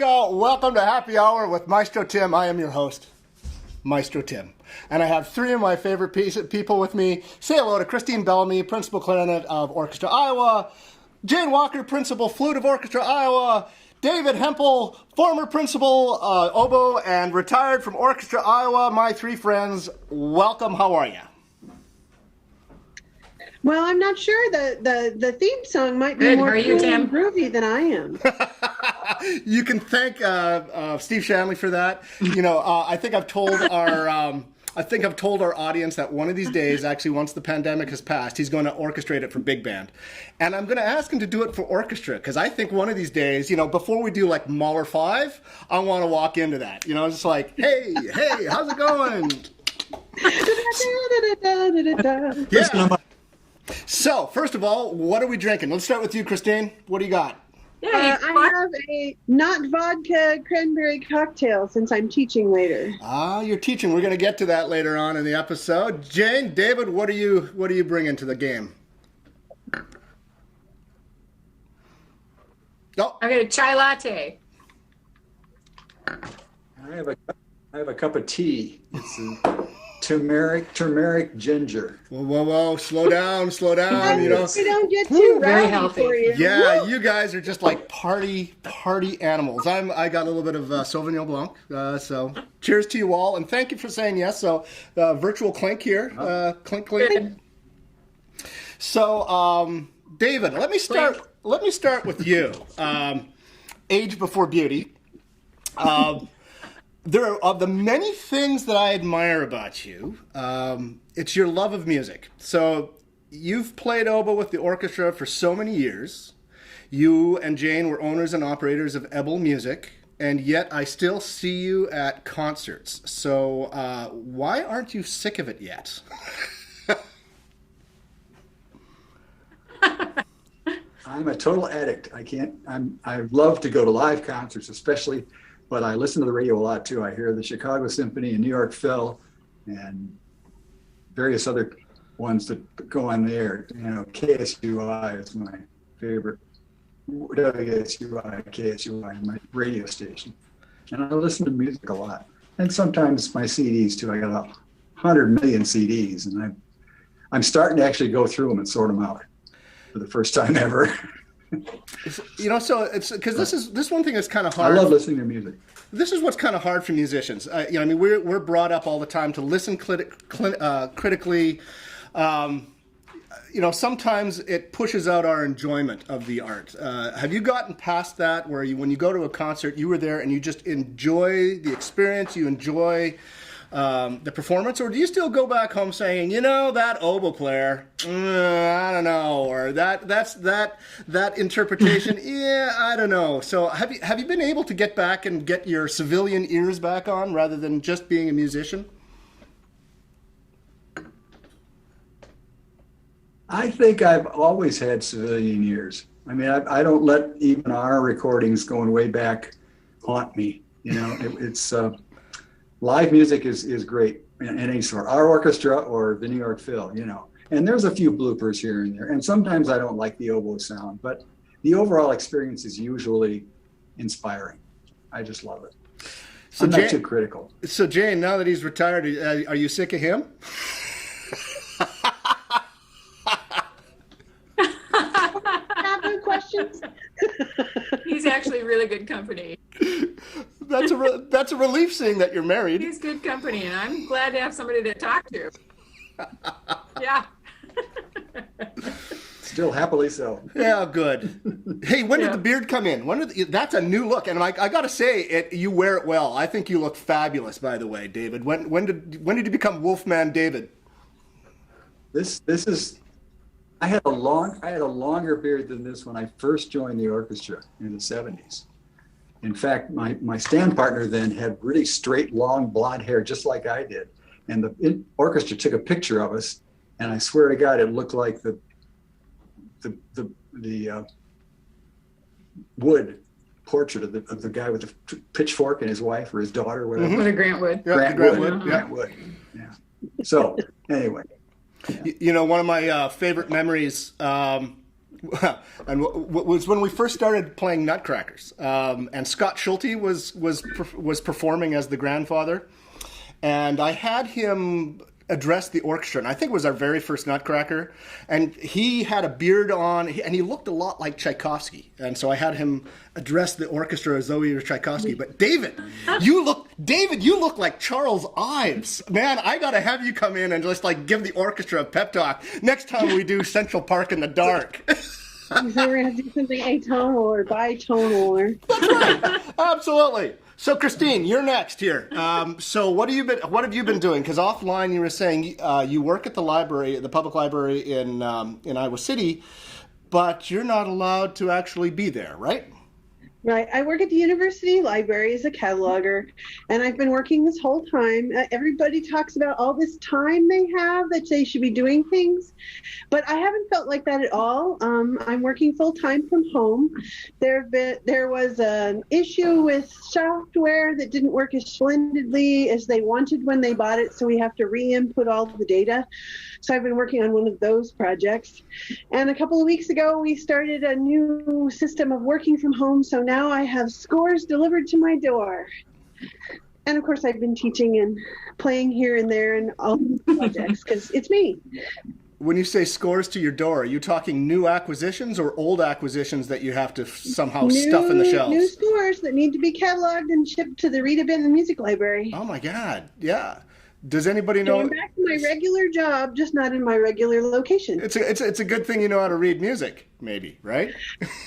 America. Welcome to Happy Hour with Maestro Tim. I am your host, Maestro Tim. And I have three of my favorite people with me. Say hello to Christine Bellomy, Principal Clarinet of Orchestra Iowa. Jane Walker, Principal Flute of Orchestra Iowa. David Hempel, former Principal oboe and retired from Orchestra Iowa. My three friends, welcome. How are you? Well, I'm not sure. The theme song might be Good. more How are you, cool Tim? and groovy than I am. You can thank Steve Shanley for that. You know, I think I've told our audience that one of these days, actually once the pandemic has passed, he's going to orchestrate it for big band. And I'm going to ask him to do it for orchestra, because I think one of these days, you know, before we do like Mahler 5, I want to walk into that. You know, just like, hey, how's it going? Yeah. So, first of all, what are we drinking? Let's start with you, Christine. What do you got? I have a not vodka cranberry cocktail since I'm teaching later. Ah, you're teaching. We're going to get to that later on in the episode. Jane, David, what are you bringing to the game? Oh, I got a chai latte. I have a cup of tea. It's a turmeric ginger. whoa, slow down. You know, We don't get too very rowdy healthy. for you. yeah, you guys are just like party animals. I got a little bit of Sauvignon Blanc. So, cheers to you all, and thank you for saying yes. So, virtual clink here, clink. Good. So, David, let me start with you. Age before beauty. There are, of the many things that I admire about you, it's your love of music. So you've played oboe with the orchestra for so many years. You and Jane were owners and operators of Ebel Music, and yet I still see you at concerts. So why aren't you sick of it yet? I'm a total addict. I love to go to live concerts, especially, but I listen to the radio a lot too. I hear the Chicago Symphony and New York Phil and various other ones that go on the air. You know, KSUI is my favorite. KSUI, my radio station. And I listen to music a lot. And sometimes my CDs too. I got 100 million CDs, and I'm starting to actually go through them and sort them out for the first time ever. You know, so it's because this one thing is kind of hard. I love listening to music. This is what's kind of hard for musicians. You know, I mean, we're brought up all the time to listen critically. You know, sometimes it pushes out our enjoyment of the art. Have you gotten past that, where when you go to a concert, you were there and you just enjoy the experience, you enjoy the performance, or do you still go back home saying, you know, that oboe player, I don't know, or that interpretation, yeah, I don't know. So have you been able to get back and get your civilian ears back on rather than just being a musician? I think I've always had civilian ears. I mean, I don't let even our recordings going way back haunt me. You know, it's live music is great in any sort, our orchestra or the New York Phil, you know. And there's a few bloopers here and there. And sometimes I don't like the oboe sound, but the overall experience is usually inspiring. I just love it. So I'm not too critical. So Jane, now that he's retired, are you sick of him? Have questions? He's actually really good company. That's a relief seeing that you're married. He's good company, and I'm glad to have somebody to talk to. Yeah. Still happily so. Yeah, good. Hey, when did the beard come in? That's a new look, and I got to say, you wear it well. I think you look fabulous, by the way, David. When did you become Wolfman David? This is. I had a longer beard than this when I first joined the orchestra in the 70s. In fact, my stand partner then had really straight, long blonde hair, just like I did. And the orchestra took a picture of us, and I swear to God, it looked like the wood portrait of the guy with the pitchfork and his wife or his daughter, whatever. What a Grant Wood. Yeah, Grant Wood. Yeah. So anyway. You know, one of my favorite memories And was when we first started playing Nutcrackers, and Scott Schulte was performing as the grandfather, and I had him address the orchestra, and I think it was our very first Nutcracker, and he had a beard on, and he looked a lot like Tchaikovsky, and so I had him address the orchestra as though he were Tchaikovsky. But David, you look like Charles Ives. Man, I gotta have you come in and just like give the orchestra a pep talk next time we do Central Park in the Dark. So we're going to do something atonal or bitonal. Or... That's right. Absolutely. So, Christine, you're next here. So, what have you been doing? Because offline, you were saying you work at the library, the public library in Iowa City, but you're not allowed to actually be there, right? Right. I work at the university library as a cataloger, and I've been working this whole time. Everybody talks about all this time they have that they should be doing things, but I haven't felt like that at all. I'm working full time from home. There was an issue with software that didn't work as splendidly as they wanted when they bought it, so we have to re-input all the data. So I've been working on one of those projects. And a couple of weeks ago, we started a new system of working from home. So now I have scores delivered to my door. And of course, I've been teaching and playing here and there and all these projects because it's me. When you say scores to your door, are you talking new acquisitions or old acquisitions that you have to somehow stuff in the shelves? New scores that need to be cataloged and shipped to the Rita Benton Music Library. Oh my God, yeah. Does anybody know? Going back to my regular job, just not in my regular location. It's a good thing you know how to read music, maybe, right?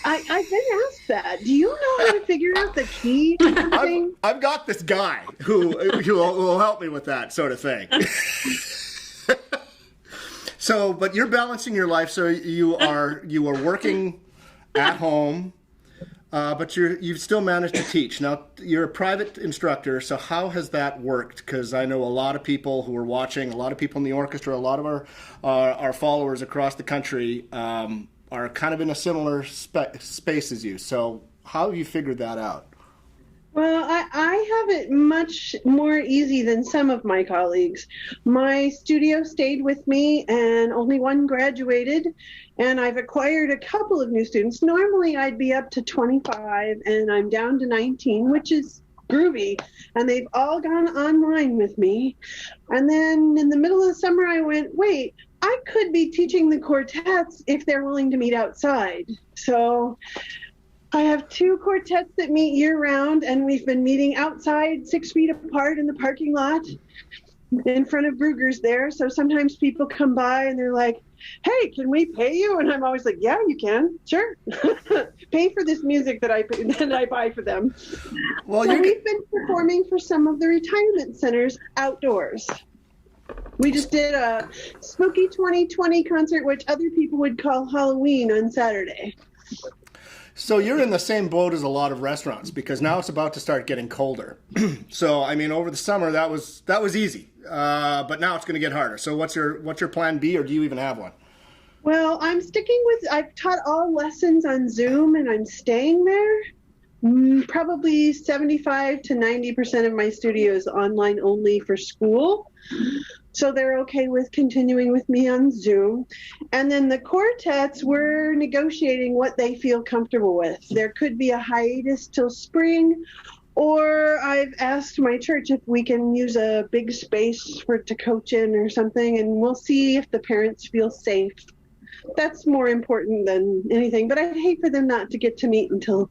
I've been asked that. Do you know how to figure out the key thing? I've got this guy who will help me with that sort of thing. So, but you're balancing your life. So you are working at home. But you've still managed to teach. Now, you're a private instructor, so how has that worked? Because I know a lot of people who are watching, a lot of people in the orchestra, a lot of our followers across the country are kind of in a similar space as you. So how have you figured that out? Well, I have it much more easy than some of my colleagues. My studio stayed with me and only one graduated, and I've acquired a couple of new students. Normally I'd be up to 25 and I'm down to 19, which is groovy, and they've all gone online with me. And then in the middle of the summer I went, wait, I could be teaching the quartets if they're willing to meet outside. So I have two quartets that meet year-round, and we've been meeting outside 6 feet apart in the parking lot in front of Brugger's there. So sometimes people come by and they're like, hey, can we pay you? And I'm always like, yeah, you can. Sure. Pay for this music that I buy for them. Well, so we've been performing for some of the retirement centers outdoors. We just did a spooky 2020 concert, which other people would call Halloween, on Saturday. So you're in the same boat as a lot of restaurants, because now it's about to start getting colder. So I mean, over the summer that was easy, but now it's going to get harder. So what's your plan B, or do you even have one? Well, I'm sticking with. I've taught all lessons on Zoom, and I'm staying there. Probably 75 to 90% of my studio is online only for school. So they're okay with continuing with me on Zoom. And then the quartets, we're negotiating what they feel comfortable with. There could be a hiatus till spring, or I've asked my church if we can use a big space to coach in or something, and we'll see if the parents feel safe. That's more important than anything, but I'd hate for them not to get to meet until,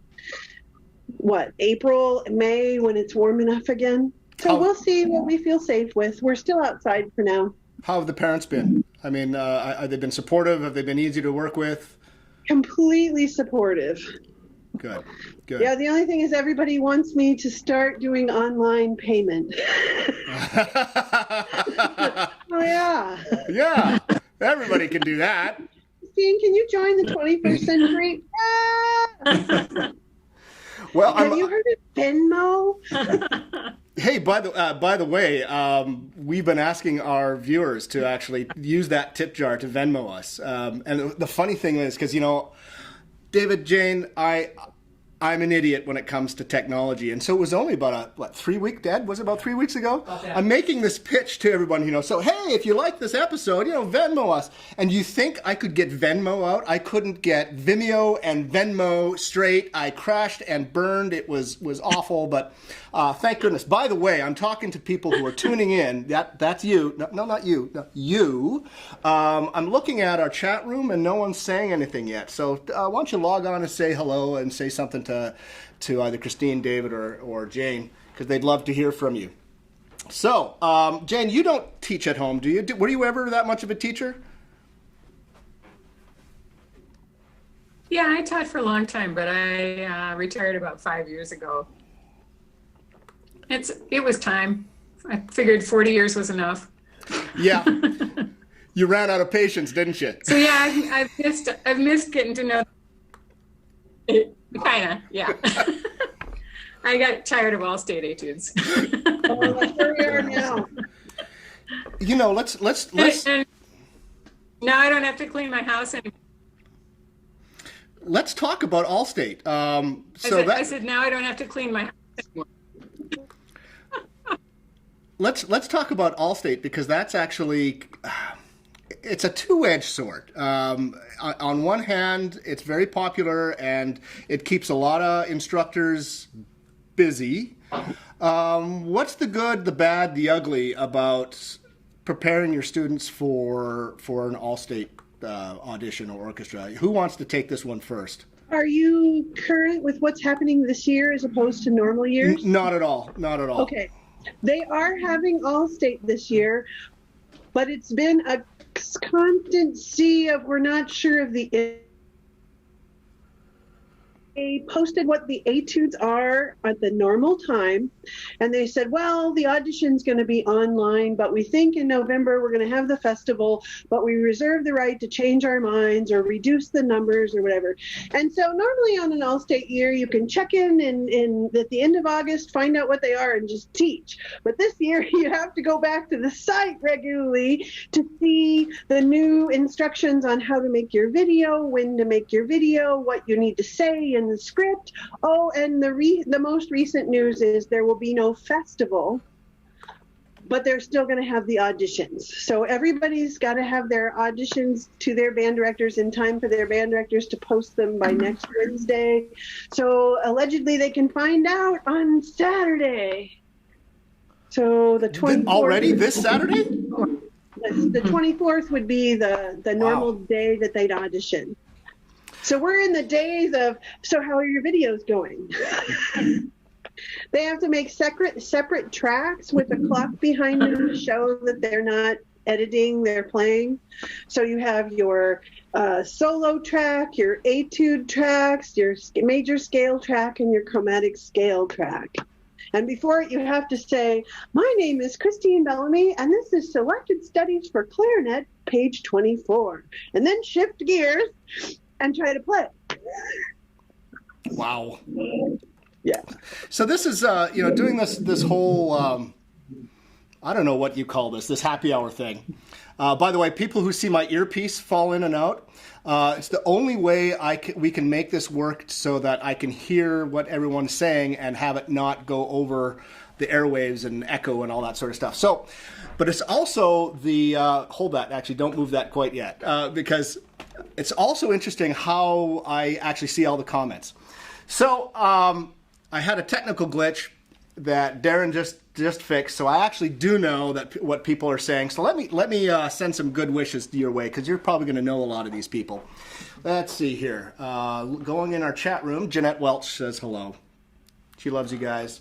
April, May, when it's warm enough again. So we'll see what we feel safe with. We're still outside for now. How have the parents been? I mean, have they been supportive? Have they been easy to work with? Completely supportive. Good. Yeah, the only thing is everybody wants me to start doing online payment. Oh, yeah. Yeah, everybody can do that. Christine, can you join the 21st century? Well, have you heard of Venmo? Hey, by the way, we've been asking our viewers to actually use that tip jar to Venmo us. And the funny thing is, because David, Jane, I'm an idiot when it comes to technology. And so it was only about 3 week, Dad? Was it about 3 weeks ago? I'm making this pitch to everyone, so, hey, if you like this episode, Venmo us. And you think I could get Venmo out? I couldn't get Vimeo and Venmo straight. I crashed and burned. It was awful, but thank goodness. By the way, I'm talking to people who are tuning in. That's you. No, not you. No, you. I'm looking at our chat room, and no one's saying anything yet. So why don't you log on and say hello and say something to either Christine, David, or Jane, because they'd love to hear from you. So, Jane, you don't teach at home, do you? Were you ever that much of a teacher? Yeah, I taught for a long time, but I retired about 5 years ago. It was time. I figured 40 years was enough. Yeah. You ran out of patience, didn't you? So yeah, I've missed getting to know. Kind of, yeah. I got tired of all state etudes. Oh, that's where we are now. Let's. And now I don't have to clean my house anymore. Let's talk about Allstate. I said now I don't have to clean my house anymore. Let's talk about Allstate, because that's actually it's a two-edged sword. On one hand, it's very popular and it keeps a lot of instructors busy. What's the good, the bad, the ugly about preparing your students for an Allstate audition or orchestra? Who wants to take this one first? Are you current with what's happening this year as opposed to normal years? Not at all. Not at all. Okay. They are having Allstate this year, but it's been a constant sea of we're not sure of the. They posted what the etudes are at the normal time, and they said, well, the audition's going to be online, but we think in November we're going to have the festival, but we reserve the right to change our minds or reduce the numbers or whatever. And so normally on an Allstate year, you can check in at the end of August, find out what they are, and just teach. But this year, you have to go back to the site regularly to see the new instructions on how to make your video, when to make your video, what you need to say in the script. Oh, and the most recent news is there will be no festival, but they're still going to have the auditions. So everybody's got to have their auditions to their band directors in time for their band directors to post them by next Wednesday. So allegedly they can find out on Saturday. So the 24th. Already this Saturday? The 24th would be the normal day that they'd audition. So we're in the days of, so how are your videos going? They have to make separate tracks with a clock behind them to show that they're not editing, they're playing. So you have your solo track, your etude tracks, your major scale track, and your chromatic scale track. And before it, you have to say, my name is Christine Bellomy, and this is Selected Studies for Clarinet, page 24. And then shift gears and try to play. Wow. Yeah. So this is, doing this whole, I don't know what you call this happy hour thing. By the way, people who see my earpiece fall in and out, it's the only way we can make this work so that I can hear what everyone's saying and have it not go over the airwaves and echo and all that sort of stuff. So, but it's also the, hold that, actually don't move that quite yet, because it's also interesting how I actually see all the comments. So I had a technical glitch that Darren just fixed, so I actually do know that what people are saying. So let me send some good wishes your way, because you're probably going to know a lot of these people. Let's see here. Going in our chat room, Jeanette Welch says hello. She loves you guys.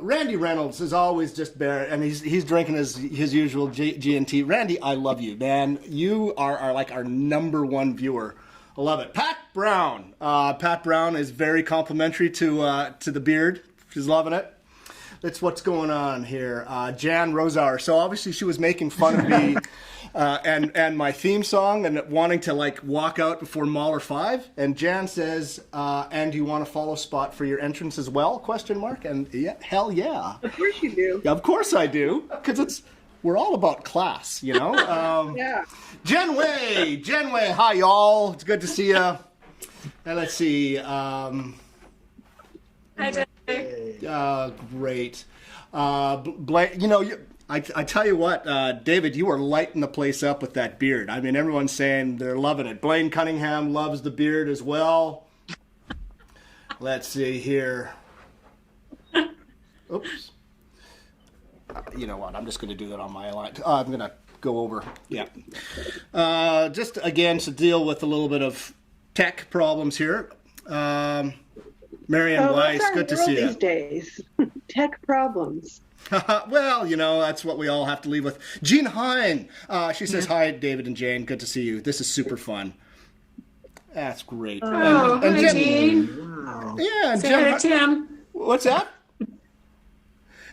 Randy Reynolds is always just bare, and he's drinking his usual G&T. Randy, I love you, man. You are like our number one viewer. I love it. Pat Brown. Pat Brown is very complimentary to the beard. She's loving it. That's what's going on here. Jan Rosar. So obviously she was making fun of me and my theme song and wanting to like walk out before Mahler 5. And Jan says, and you want a follow spot for your entrance as well? ? And yeah, hell yeah. Of course you do. Of course I do. Because we're all about class, you know? Yeah. Jenway, hi y'all. It's good to see you. And let's see. Hi, Jay. Great. Blake, I tell you what, David, you are lighting the place up with that beard. I mean, everyone's saying they're loving it. Blaine Cunningham loves the beard as well. Let's see here. Oops. You know what? I'm just going to do that on my line. I'm going to go over. Yeah. Just, again, to deal with a little bit of tech problems here. Marianne Weiss, good to see you. These days, tech problems. Well, that's what we all have to leave with. Jean Hine, she says, hi, David and Jane. Good to see you. This is super fun. That's great. Oh, and hi, Jen, Jean. Wow. yeah, and Say Jen, hi, Tim. what's that?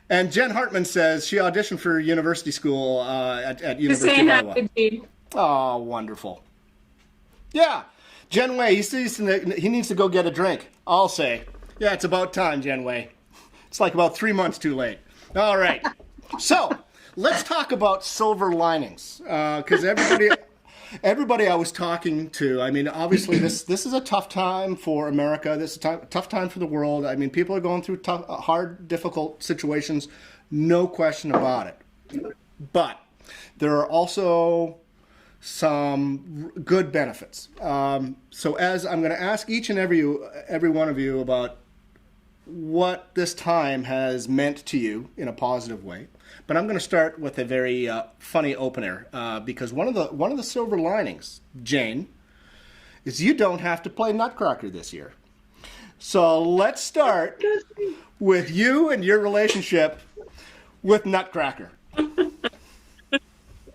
And Jen Hartman says she auditioned for university school at Just University saying of hi Iowa. to Jean. Oh, wonderful. Yeah, Jen Way, he needs to go get a drink. I'll say. Yeah, it's about time, Jen Way. It's like about 3 months too late. All right. So let's talk about silver linings, because everybody I was talking to, I mean, obviously this is a tough time for America. This is a tough time for the world. I mean, people are going through tough, hard, difficult situations, no question about it. But there are also some good benefits. So as I'm going to ask each and every one of you about what this time has meant to you in a positive way. But I'm going to start with a very funny opener because one of the silver linings, Jane, is you don't have to play Nutcracker this year. So let's start with you and your relationship with Nutcracker.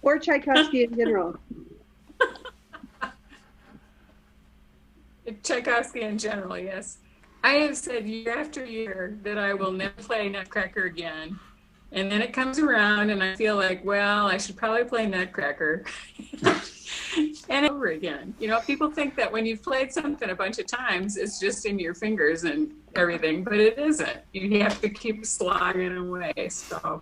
Or Tchaikovsky in general. Tchaikovsky in general, yes. I have said year after year that I will never play Nutcracker again. And then it comes around and I feel like, well, I should probably play Nutcracker. And over again. People think that when you've played something a bunch of times, it's just in your fingers and everything, but it isn't. You have to keep slogging away. So,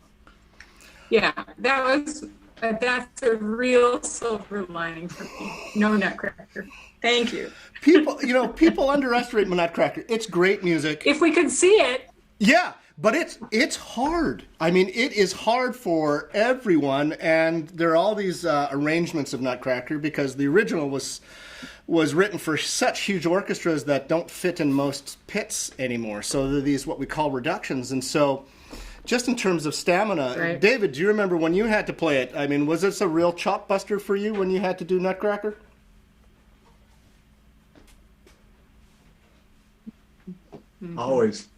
yeah, that's a real silver lining for me. No Nutcracker. Thank you. People underestimate Nutcracker. It's great music. If we could see it. Yeah, but it's hard. I mean, it is hard for everyone, and there are all these arrangements of Nutcracker because the original was written for such huge orchestras that don't fit in most pits anymore. So there are these what we call reductions, and so just in terms of stamina, right. David, do you remember when you had to play it? I mean, was this a real chop buster for you when you had to do Nutcracker? Always,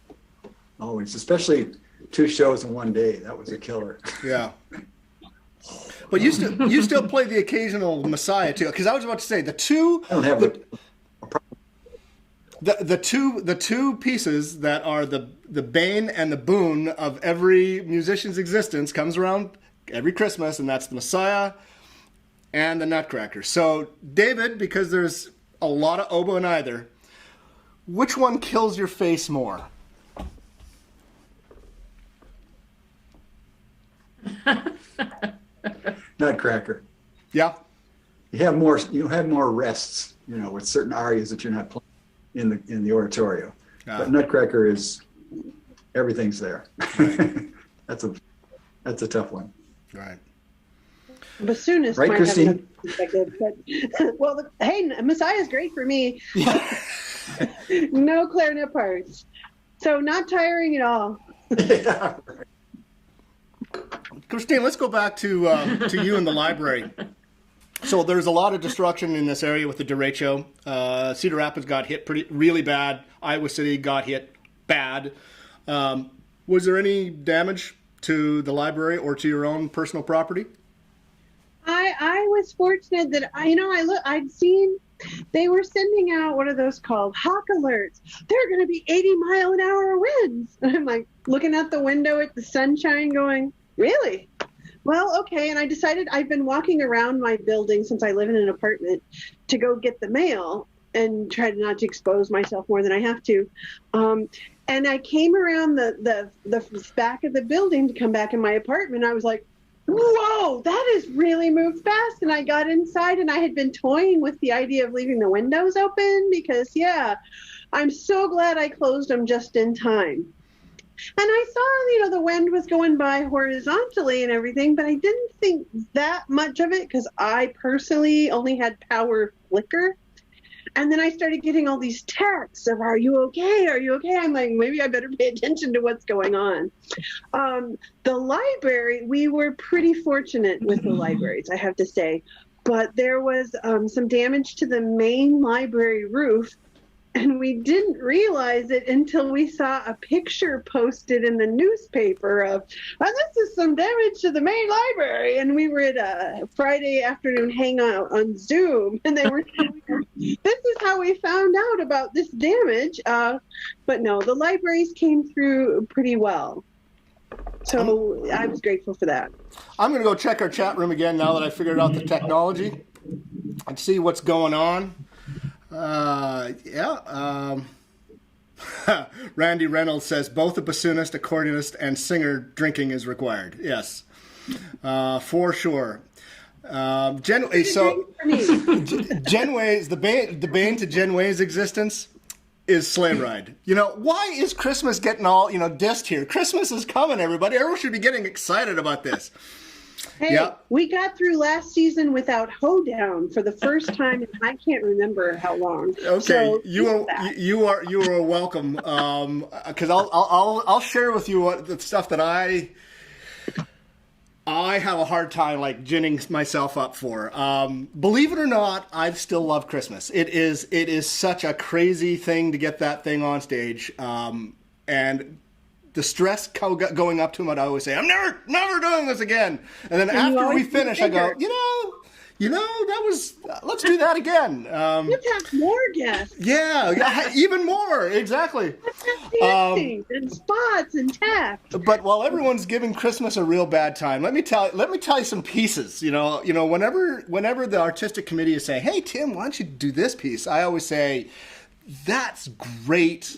especially 2 shows in one day. That was a killer. Yeah. But you still play the occasional Messiah too, because I was about to say the two pieces that are the bane and the boon of every musician's existence comes around every Christmas, and that's the Messiah and the Nutcracker. So David, because there's a lot of oboe in either, which one kills your face more? Nutcracker. Yeah. You have more rests, with certain arias that you're not playing in the oratorio. But Nutcracker is everything's there. Right. That's a tough one. Right. Bassoonist right, might Christine? have a perspective, but well, hey, Messiah's great for me. Yeah. No clarinet parts, so not tiring at all. Yeah, right. Christine, let's go back to you in the library. So there's a lot of destruction in this area with the derecho. Cedar Rapids got hit really bad. Iowa City got hit bad. Was there any damage to the library or to your own personal property? I was fortunate that I'd seen they were sending out, what are those called, hawk alerts. They're going to be 80-mile-an-hour winds, and I'm like looking out the window at the sunshine, going, really? Well, okay. And I decided I've been walking around my building since I live in an apartment to go get the mail and try not to expose myself more than I have to. And I came around the back of the building to come back in my apartment. I was like, whoa, that has really moved fast. And I got inside and I had been toying with the idea of leaving the windows open because, yeah, I'm so glad I closed them just in time. And I saw, the wind was going by horizontally and everything, but I didn't think that much of it because I personally only had power flicker. And then I started getting all these texts of, are you okay? Are you okay? I'm like, maybe I better pay attention to what's going on. The library, we were pretty fortunate with the libraries, I have to say. But there was some damage to the main library roof. And we didn't realize it until we saw a picture posted in the newspaper of, this is some damage to the main library. And we were at a Friday afternoon hangout on Zoom, and they were telling us, this is how we found out about this damage. But no, the libraries came through pretty well. So I was grateful for that. I'm going to go check our chat room again now that I figured out the technology and see what's going on. Randy Reynolds says both a bassoonist, accordionist, and singer drinking is required. Yes, for sure. Genway's the bane to Genway's existence is Sleigh Ride. Why is Christmas getting all dissed here? Christmas is coming, everybody. Everyone should be getting excited about this. Hey, we got through last season without Hoedown for the first time, and I can't remember how long. Okay, so you are welcome. Because I'll share with you the stuff that I have a hard time ginning myself up for. Believe it or not, I still love Christmas. It is such a crazy thing to get that thing on stage, and the stress going up to him, I'd always say, I'm never doing this again. And then after we finish, I go, that was, let's do that again. Let's have more guests. Yeah, even more, exactly. Dancing and spots and taps. But while everyone's giving Christmas a real bad time, let me tell you some pieces. Whenever the artistic committee is saying, hey, Tim, why don't you do this piece? I always say, that's great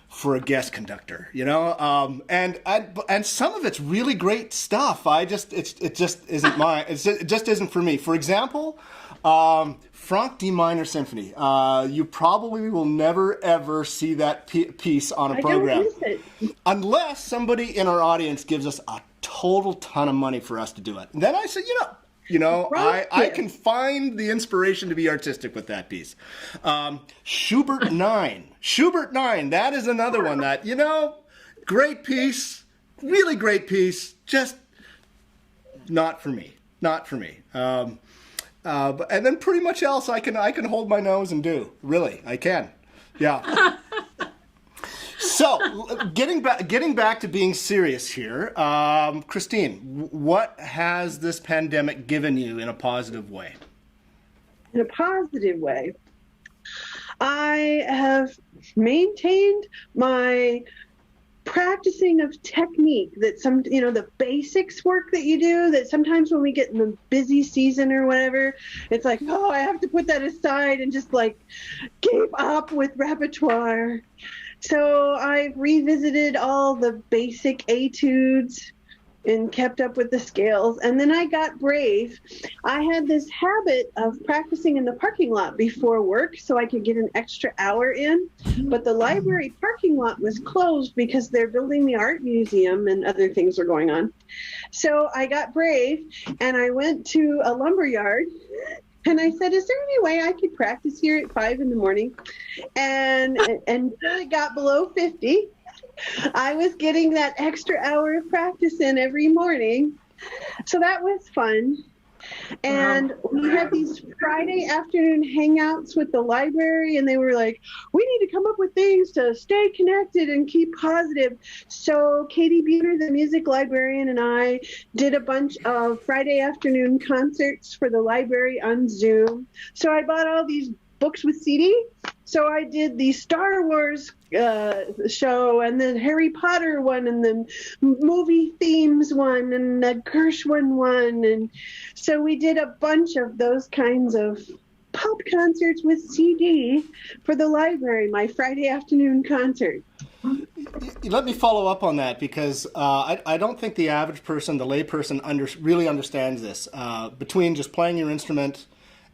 for a guest conductor, and some of it's really great stuff. It just isn't mine. It just isn't for me. For example, Franck D minor symphony. You probably will never ever see that piece on a program. I don't miss it. Unless somebody in our audience gives us a total ton of money for us to do it. And then I say, I can find the inspiration to be artistic with that piece. Schubert 9. Schubert 9, that is another one that, great piece, really great piece, just not for me. Not for me. And then pretty much else I can hold my nose and do. Really, I can. Yeah. So, getting back to being serious here, Christine, what has this pandemic given you in a positive way? In a positive way, I have maintained my practicing of technique that the basics work that you do, that sometimes when we get in the busy season or whatever, it's like, oh, I have to put that aside and just keep up with repertoire. So I've revisited all the basic etudes and kept up with the scales. And then I got brave. I had this habit of practicing in the parking lot before work so I could get an extra hour in. But the library parking lot was closed because they're building the art museum and other things are going on. So I got brave and I went to a lumber yard. And I said, is there any way I could practice here at 5 a.m? And until it got below 50, I was getting that extra hour of practice in every morning. So that was fun. And we had these Friday afternoon hangouts with the library, and they were like, we need to come up with things to stay connected and keep positive. So Katie Buhner, the music librarian, and I did a bunch of Friday afternoon concerts for the library on Zoom. So I bought all these books with CD. So I did the Star Wars show and the Harry Potter one and the movie themes one and the Gershwin one. And so we did a bunch of those kinds of pop concerts with CD for the library, my Friday afternoon concert. let me follow up on that because I don't think the average person, the lay person, really understands this. Between just playing your instrument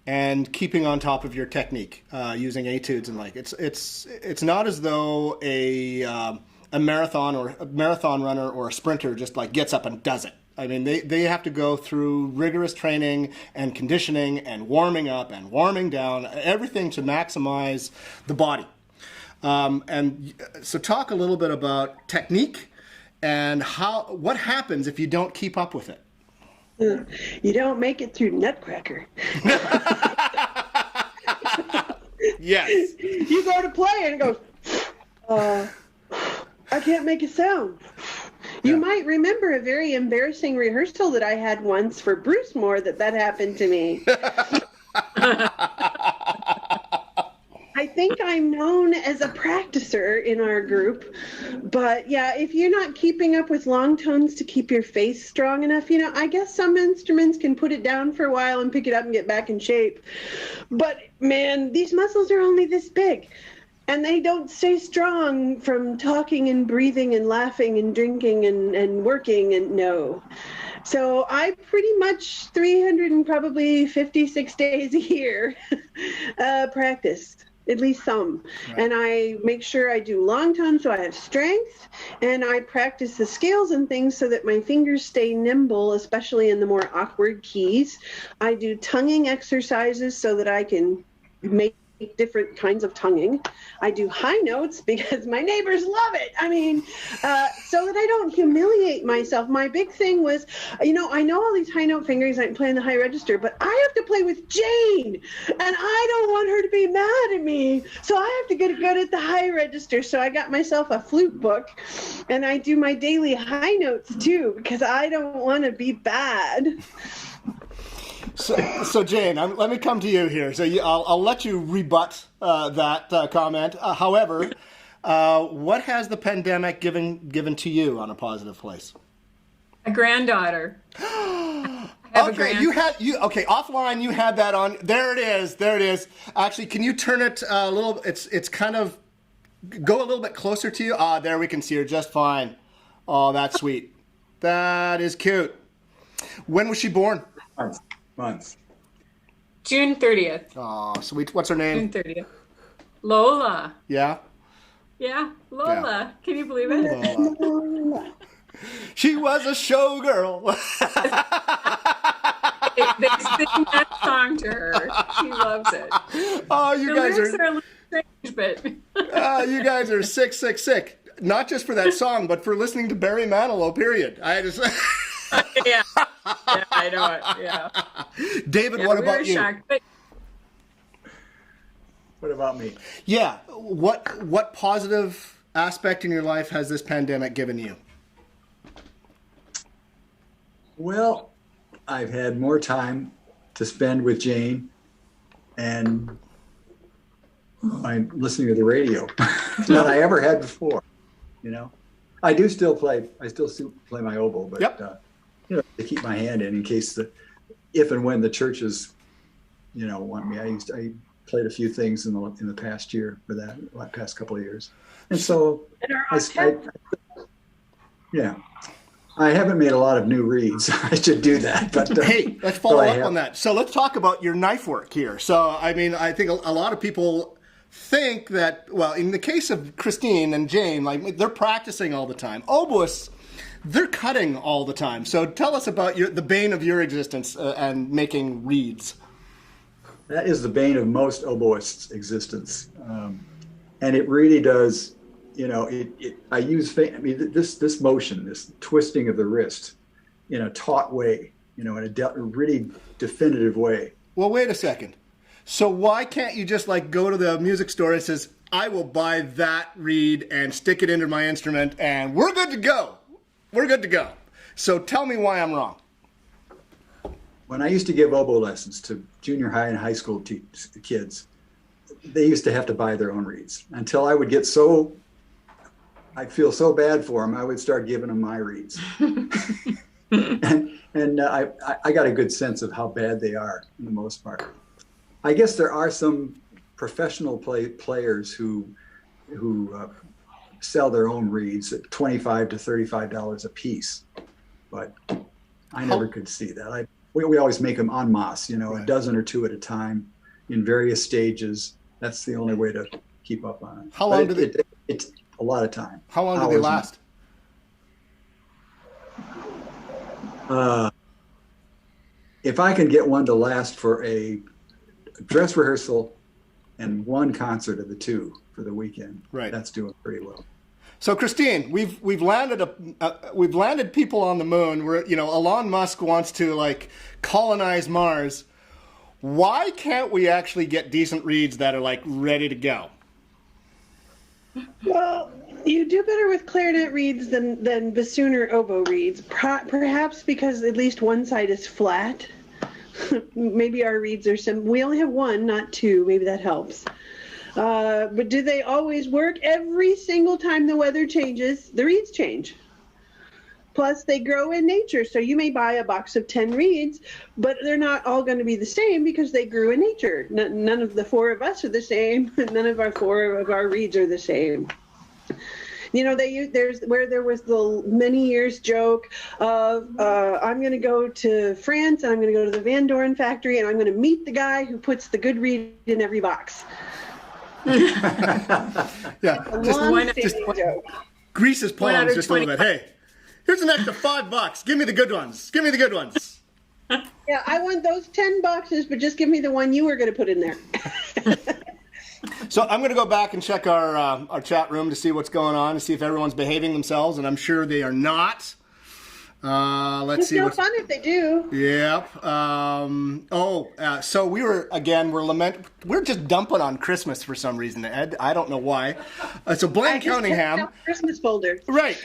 and keeping on top of your technique, using etudes and like, it's not as though a marathon runner or a sprinter just like gets up and does it. I mean, they have to go through rigorous training and conditioning and warming up and warming down, everything to maximize the body. And so talk a little bit about technique and what happens if you don't keep up with it. You don't make it through Nutcracker. Yes. You go to play and it goes, I can't make a sound. You might remember a very embarrassing rehearsal that I had once for Bruce Moore that happened to me. I think I'm known as a practicer in our group, but yeah, if you're not keeping up with long tones to keep your face strong enough, I guess some instruments can put it down for a while and pick it up and get back in shape. But man, these muscles are only this big. And they don't stay strong from talking and breathing and laughing and drinking and working and no. So I pretty much 356 days a year practice, at least some. Right. And I make sure I do long tones so I have strength, and I practice the scales and things so that my fingers stay nimble, especially in the more awkward keys. I do tonguing exercises so that I can make different kinds of tonguing. I do high notes because my neighbors love it. I mean, so that I don't humiliate myself. My big thing was, I know all these high note fingers, I'm playing the high register, but I have to play with Jane, and I don't want her to be mad at me. So I have to get good at the high register. So I got myself a flute book, and I do my daily high notes too, because I don't want to be bad. So Jane, let me come to you here. So I'll let you rebut that comment. However, what has the pandemic given to you on a positive place? A granddaughter. Okay, offline you had that on. There it is. Actually, can you turn it a little? It's kind of go a little bit closer to you. There we can see her just fine. Oh, that's sweet. That is cute. When was she born? Months. June 30th. Oh, sweet. What's her name? June 30th. Lola. Yeah? Yeah, Lola. Yeah. Can you believe it? Lola. She was a showgirl. They sing that song to her. She loves it. Oh, you guys are a little strange, but you guys are sick. Not just for that song, but for listening to Barry Manilow, period. I just yeah, I know it. Yeah. David, what about you? Shocked, but... What about me? Yeah. What positive aspect in your life has this pandemic given you? Well, I've had more time to spend with Jane, and I'm listening to the radio than I ever had before. I do still play. I still play my oboe, but yep. To keep my hand in case if and when the churches, want me. I played a few things in the past year for that past couple of years, and so I haven't made a lot of new reeds. I should do that. But hey, let's follow up on that. So let's talk about your knife work here. So I mean, I think a lot of people think that, well, in the case of Christine and Jane, like they're practicing all the time. Oboists, they're cutting all the time. So tell us about the bane of your existence and making reeds. That is the bane of most oboists' existence, and it really does. I use this motion, this twisting of the wrist, in a taut way, in a really definitive way. Well, wait a second. So why can't you just go to the music store and says, I will buy that reed and stick it into my instrument and we're good to go. We're good to go. So tell me why I'm wrong. When I used to give oboe lessons to junior high and high school kids, they used to have to buy their own reeds until I would get I'd feel so bad for them, I would start giving them my reeds. and I got a good sense of how bad they are for the most part. I guess there are some professional players who sell their own reeds at $25 to $35 a piece, but I never could see that. We always make them en masse, a dozen or two at a time in various stages. That's the only way to keep up on it. How long do they? It's a lot of time. How long do they last? If I can get one to last for a dress rehearsal and one concert of the two for the weekend, right, that's doing pretty well. So, Christine, we've landed people on the moon. Elon Musk wants to colonize Mars. Why can't we actually get decent reeds that are ready to go? Well, you do better with clarinet reeds than bassoon or oboe reeds. Perhaps because at least one side is flat. Maybe our reeds are we only have one, not two. Maybe that helps. But do they always work? Every single time the weather changes, the reeds change. Plus, they grow in nature. So you may buy a box of 10 reeds, but they're not all going to be the same because they grew in nature. None of the four of us are the same. None of our four of our reeds are the same. There's where there was the many years joke of I'm going to go to France and I'm going to go to the Van Doren factory and I'm going to meet the guy who puts the good reed in every box. Yeah, just joke. Grease his palms just a little bit. Hey, here's an extra $5. Give me the good ones. Give me the good ones. Yeah, I want those 10 boxes, but just give me the one you were going to put in there. So I'm going to go back and check our chat room to see what's going on, to see if everyone's behaving themselves, and I'm sure they are not. Let's see. It's no fun if they do. Yep. So we're just dumping on Christmas for some reason, Ed. I don't know why. So Blaine Cunningham, Christmas folder. right?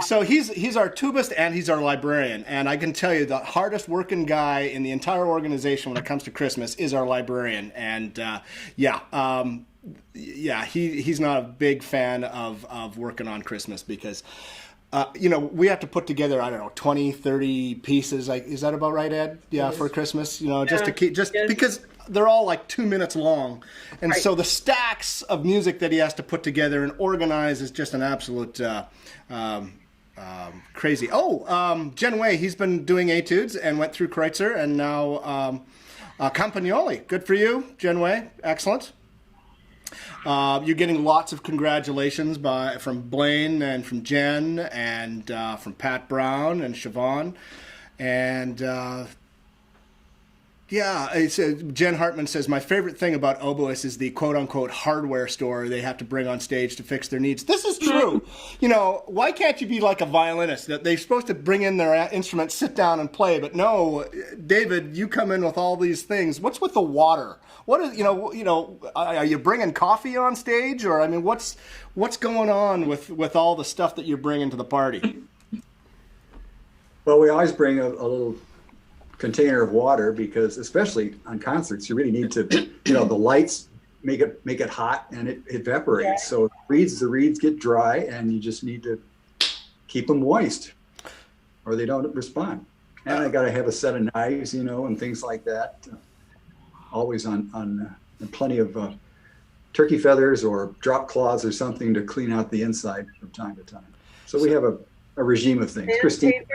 So he's our tubist and he's our librarian, and I can tell you the hardest working guy in the entire organization when it comes to Christmas is our librarian, and he's not a big fan of working on Christmas because. We have to put together, 20, 30 pieces. Is that about right, Ed? Yeah, for Christmas, just to keep, because they're all 2 minutes long. And right. So the stacks of music that he has to put together and organize is just an absolute crazy. Jen Way, he's been doing etudes and went through Kreutzer and now Campagnoli. Good for you, Jen Way. Excellent. You're getting lots of congratulations from Blaine and from Jen and from Pat Brown and Siobhan. And Jen Hartman says, my favorite thing about oboists is the quote-unquote hardware store they have to bring on stage to fix their needs. This is true. Why can't you be like a violinist? That they're supposed to bring in their instrument, sit down and play. But no, David, you come in with all these things. What's with the water? What is, are you bringing coffee on stage? Or, what's going on with all the stuff that you're bringing to the party? Well, we always bring a little container of water because, especially on concerts, you really need to, the lights make it hot and it evaporates. Yeah. So the reeds get dry and you just need to keep them moist or they don't respond. And I got to have a set of knives, and things like that. Always on plenty of turkey feathers or drop cloths or something to clean out the inside from time to time. So we have a regime of things. Christine.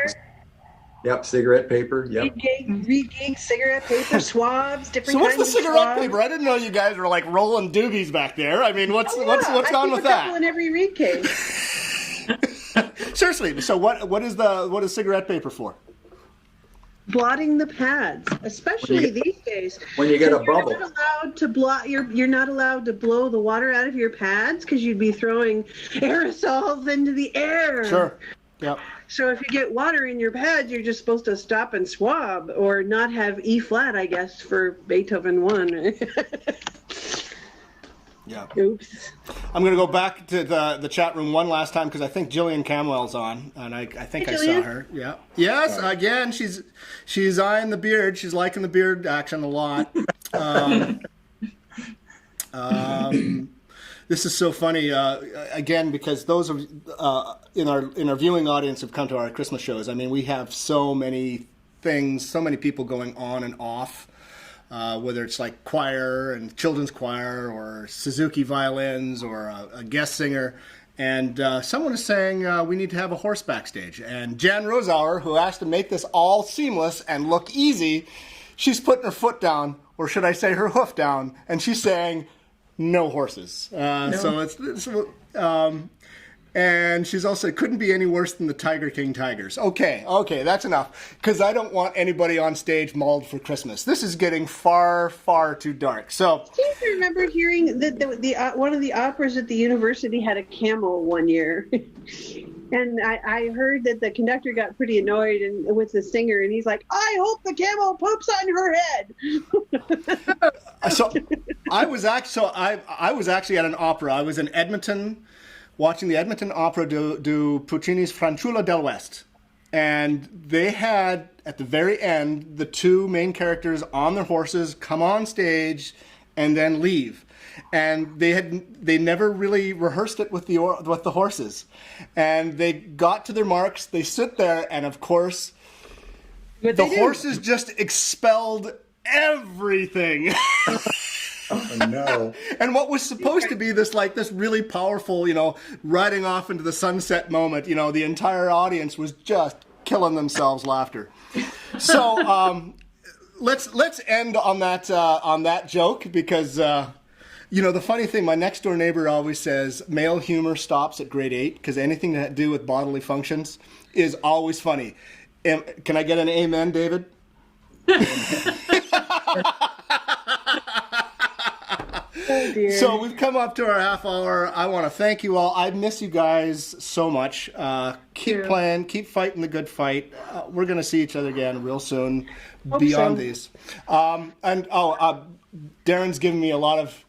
Yep, cigarette paper. Yep. Reed gig, cigarette paper, swabs, different. So what's kinds the of cigarette swabs. paper? I didn't know you guys were rolling doobies back there. What's on with that? In every reed case. Seriously. So what is cigarette paper for? Blotting the pads, especially these days. When you get a bubble. You're not allowed to blow the water out of your pads because you'd be throwing aerosols into the air. Sure. Yep. So if you get water in your pads, you're just supposed to stop and swab or not have E flat, I guess, for Beethoven 1. Yeah. Oops. I'm going to go back to the chat room one last time because I think Jillian Camwell's on, and I think I saw her. Yeah. Yes. Again, she's eyeing the beard. She's liking the beard action a lot. This is so funny. Again, because those of in our viewing audience have come to our Christmas shows. We have so many things, so many people going on and off. Whether it's choir and children's choir or Suzuki violins or a guest singer. And someone is saying we need to have a horse backstage. And Jan Rosauer, who asked to make this all seamless and look easy, she's putting her foot down, or should I say her hoof down, and she's saying no horses. No. And she's also, it couldn't be any worse than the Tiger King Tigers. Okay, that's enough. Because I don't want anybody on stage mauled for Christmas. This is getting far, far too dark. So, I seem to remember hearing that the one of the operas at the university had a camel one year. And I heard that the conductor got pretty annoyed with the singer, and he's like, "I hope the camel poops on her head." so I was actually at an opera. I was in Edmonton, watching the Edmonton Opera do Puccini's Fanciulla del West. And they had, at the very end, the two main characters on their horses come on stage and then leave. And they never really rehearsed it with the horses. And they got to their marks, they sit there, and of course, the horses just expelled everything. Oh, no. And what was supposed to be this really powerful, riding off into the sunset moment, the entire audience was just killing themselves laughter. So let's end on that joke, because the funny thing, my next door neighbor always says male humor stops at grade 8, because anything to do with bodily functions is always funny. Can I get an amen, David? Oh, dear. So we've come up to our half hour. I want to thank you all. I miss you guys so much. Keep playing, keep fighting the good fight. We're going to see each other again real soon beyond these. Darren's giving me a lot of...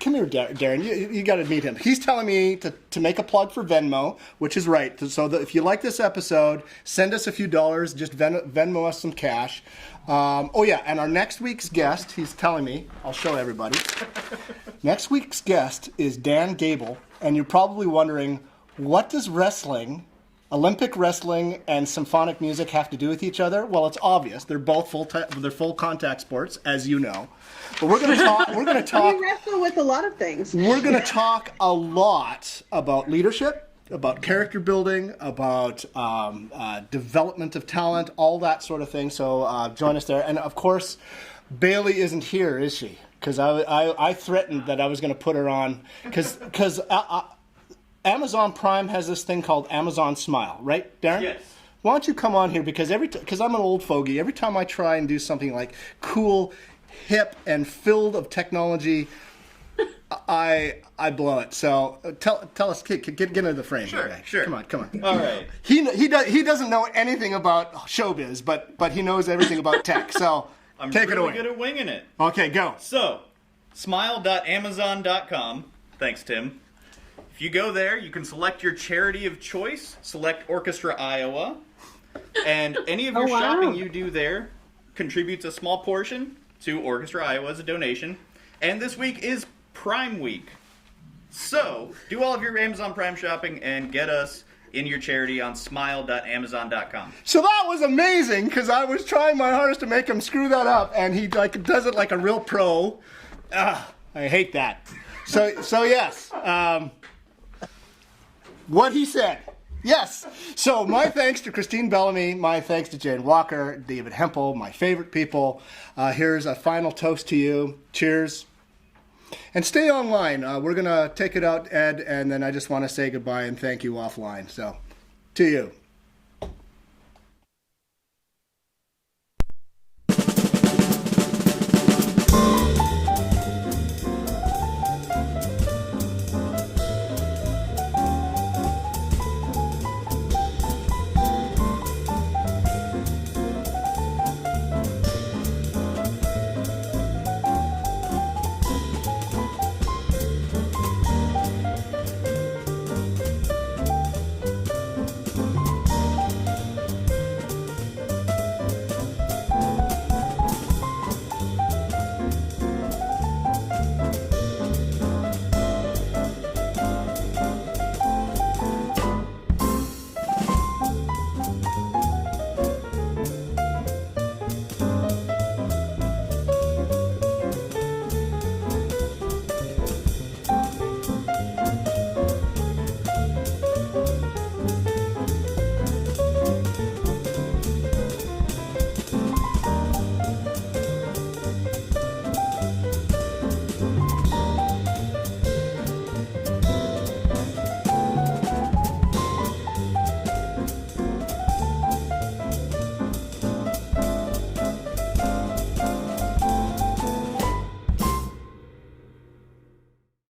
come here, Darren. You got to meet him. He's telling me to make a plug for Venmo, which is right. So that if you like this episode, send us a few dollars. Just Venmo us some cash. And our next week's guest, he's telling me, I'll show everybody. Next week's guest is Dan Gable, and you're probably wondering, what does Olympic wrestling and symphonic music have to do with each other? Well, it's obvious. They're both full contact sports, as you know. But we're going to talk. We wrestle with a lot of things. We're going to talk a lot about leadership, about character building, about development of talent, all that sort of thing. So join us there. And of course, Bailey isn't here, is she? Because I threatened that I was going to put her on, because Amazon Prime has this thing called Amazon Smile, right, Darren? Yes. Why don't you come on here, because I'm an old fogey. Every time I try and do something like cool, hip, and filled of technology, I blow it. So tell us, get into the frame. Sure, here, sure. Come on. All right. He doesn't know anything about showbiz, but he knows everything about tech. So I'm take really it away. good at winging it. Okay, go. So, smile.amazon.com. Thanks, Tim. If you go there, you can select your charity of choice. Select Orchestra Iowa. And any of your shopping you do there contributes a small portion to Orchestra Iowa as a donation. And this week is Prime Week. So, do all of your Amazon Prime shopping and get us in your charity on smile.amazon.com. So that was amazing, because I was trying my hardest to make him screw that up, and he does it like a real pro. I hate that. So yes, what he said. Yes. So my thanks to Christine Bellomy, my thanks to Jane Walker, David Hempel, my favorite people. Here's a final toast to you. Cheers. And stay online. We're going to take it out, Ed, and then I just want to say goodbye and thank you offline. So, to you.